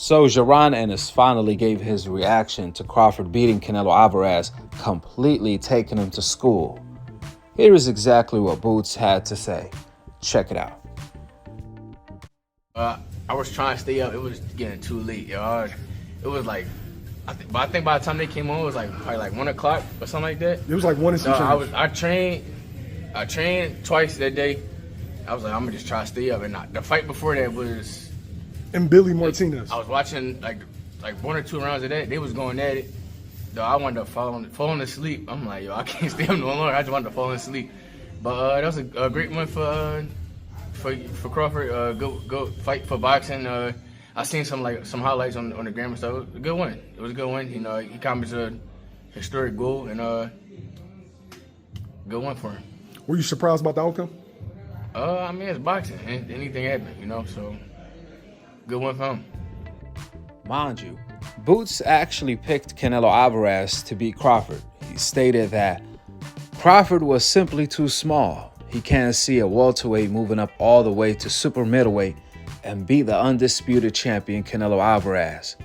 So Jaron Ennis finally gave his reaction to Crawford beating Canelo Alvarez, completely taking him to school. Here is exactly what Boots had to say. Check it out. I was trying to stay up. It was getting too late, yo. It was like, I think by the time they came on, it was like probably like 1 o'clock or something like that. It was like 1 and some change. I trained twice that day. I was like, I'm gonna just try to stay up. And the fight before that was. And Billy Martinez. I was watching like 1 or 2 rounds of that. They was going at it. Though I wanted to falling asleep. I'm like, yo, I can't stay up no longer. I just wanted to fall asleep. But that was a great one for Crawford. Go fight for boxing. I seen some highlights on the gram and stuff. It was a good one. It was a good one. You know, he accomplished a historic goal and good one for him. Were you surprised about the outcome? I mean, it's boxing. Anything happen, you know. So good one for him. Mind you, Boots actually picked Canelo Alvarez to beat Crawford. He stated that Crawford was simply too small. He can't see a welterweight moving up all the way to super middleweight and beat the undisputed champion Canelo Alvarez.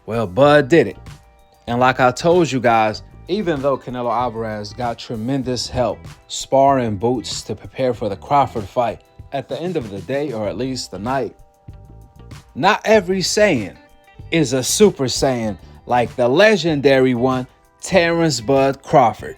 Well, Bud did it. And like I told you guys, even though Canelo Alvarez got tremendous help sparring Boots to prepare for the Crawford fight, at the end of the day, or at least the night, not every Saiyan is a Super Saiyan like the legendary one, Terence Bud Crawford.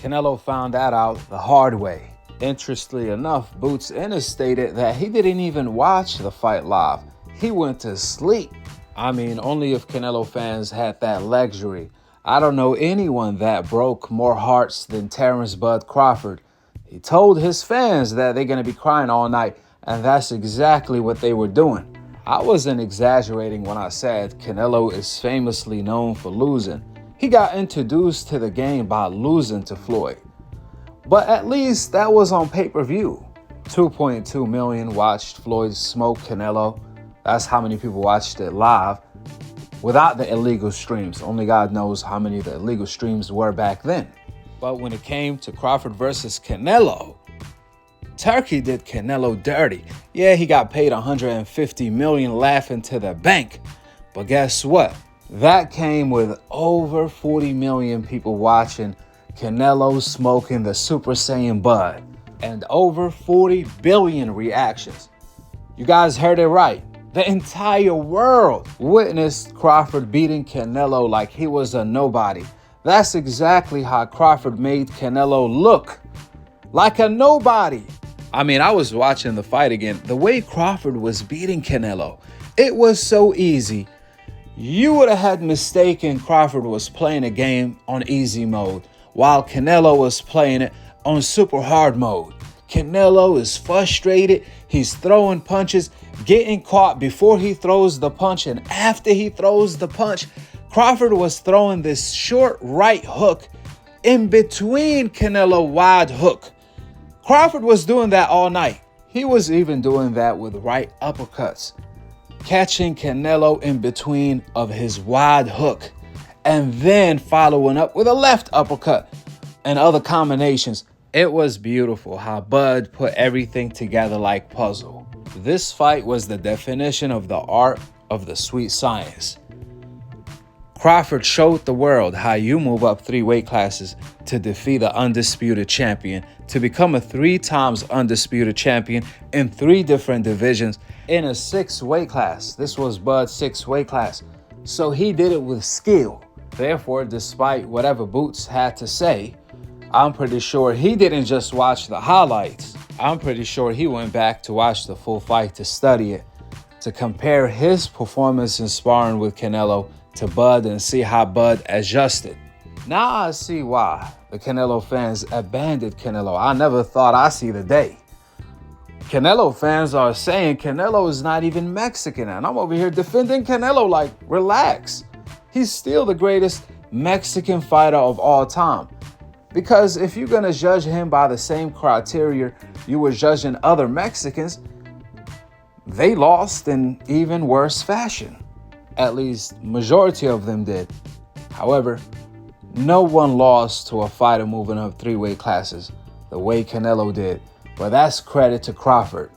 Canelo found that out the hard way. Interestingly enough, Boots Ennis stated that he didn't even watch the fight live. He went to sleep. I mean, only if Canelo fans had that luxury. I don't know anyone that broke more hearts than Terence Bud Crawford. He told his fans that they're going to be crying all night, and that's exactly what they were doing. I wasn't exaggerating when I said Canelo is famously known for losing. He got introduced to the game by losing to Floyd. But at least that was on pay-per-view. 2.2 million watched Floyd smoke Canelo. That's how many people watched it live without the illegal streams. Only God knows how many the illegal streams were back then. But when it came to Crawford versus Canelo, Turkey did Canelo dirty. Yeah, he got paid $150 million laughing to the bank. But guess what? That came with over 40 million people watching Canelo smoking the Super Saiyan Bud and over 40 billion reactions. You guys heard it right. The entire world witnessed Crawford beating Canelo like he was a nobody. That's exactly how Crawford made Canelo look. Like a nobody. I mean, I was watching the fight again. The way Crawford was beating Canelo, it was so easy. You would have had mistaken Crawford was playing a game on easy mode, while Canelo was playing it on super hard mode. Canelo is frustrated. He's throwing punches, getting caught before he throws the punch, and after he throws the punch, Crawford was throwing this short right hook in between Canelo wide hook. Crawford was doing that all night. He was even doing that with right uppercuts, catching Canelo in between of his wide hook, and then following up with a left uppercut and other combinations. It was beautiful how Bud put everything together like puzzle. This fight was the definition of the art of the sweet science. Crawford showed the world how you move up 3 weight classes to defeat the undisputed champion, to become a 3 times undisputed champion in 3 different divisions in a 6 weight class. This was Bud's 6 weight class. So he did it with skill. Therefore, despite whatever Boots had to say, I'm pretty sure he didn't just watch the highlights. I'm pretty sure he went back to watch the full fight to study it, to compare his performance in sparring with Canelo to Bud and see how Bud adjusted. Now I see why the Canelo fans abandoned Canelo. I never thought I'd see the day. Canelo fans are saying Canelo is not even Mexican, and I'm over here defending Canelo like, relax. He's still the greatest Mexican fighter of all time. Because if you're gonna judge him by the same criteria you were judging other Mexicans, they lost in even worse fashion. At least majority of them did. However, no one lost to a fighter moving up 3 weight classes the way Canelo did. But that's credit to Crawford.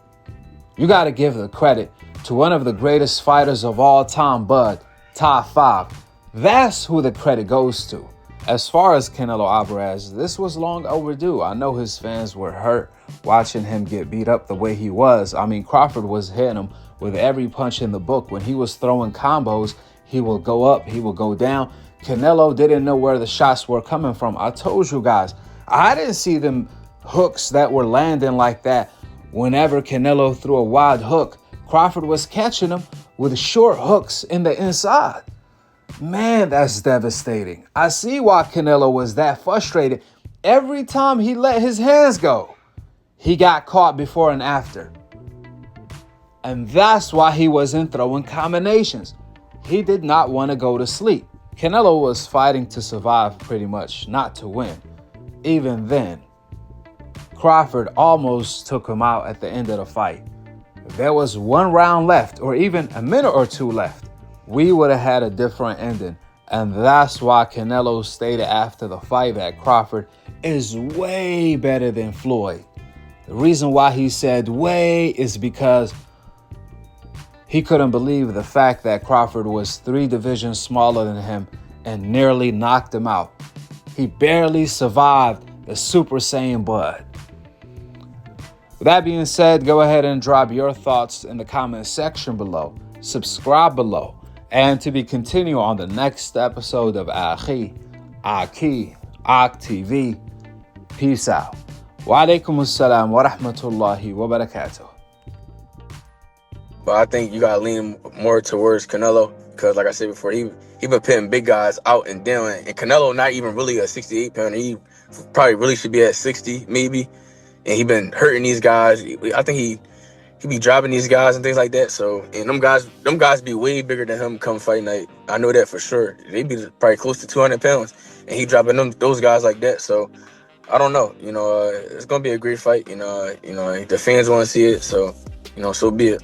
You got to give the credit to one of the greatest fighters of all time, Bud, top 5. That's who the credit goes to. As far as Canelo Alvarez, this was long overdue. I know his fans were hurt watching him get beat up the way he was. I mean, Crawford was hitting him with every punch in the book. When he was throwing combos, he will go up, he will go down. Canelo didn't know where the shots were coming from. I told you guys, I didn't see them hooks that were landing like that. Whenever Canelo threw a wide hook, Crawford was catching them with short hooks in the inside. Man, that's devastating. I see why Canelo was that frustrated. Every time he let his hands go, he got caught before and after. And that's why he wasn't throwing combinations. He did not want to go to sleep. Canelo was fighting to survive pretty much, not to win. Even then, Crawford almost took him out at the end of the fight. If there was 1 round left, or even a minute or 2 left, we would have had a different ending. And that's why Canelo stated after the fight that Crawford is way better than Floyd. The reason why he said way is because he couldn't believe the fact that Crawford was 3 divisions smaller than him and nearly knocked him out. He barely survived the Super Saiyan Bud. With that being said, go ahead and drop your thoughts in the comment section below. Subscribe below. And to be continued on the next episode of Akhi, Akhi TV. Peace out. Wa alaikum assalam wa rahmatullahi wa barakatuh. But I think you gotta lean more towards Canelo because, like I said before, he been putting big guys out and down. And Canelo not even really a 68 pounder. He probably really should be at 60 maybe. And he been hurting these guys. I think he be dropping these guys and things like that. So, and them guys be way bigger than him come fight night. I know that for sure. They be probably close to 200 pounds, and he dropping those guys like that. So, I don't know. It's gonna be a great fight. The fans want to see it. So, so be it.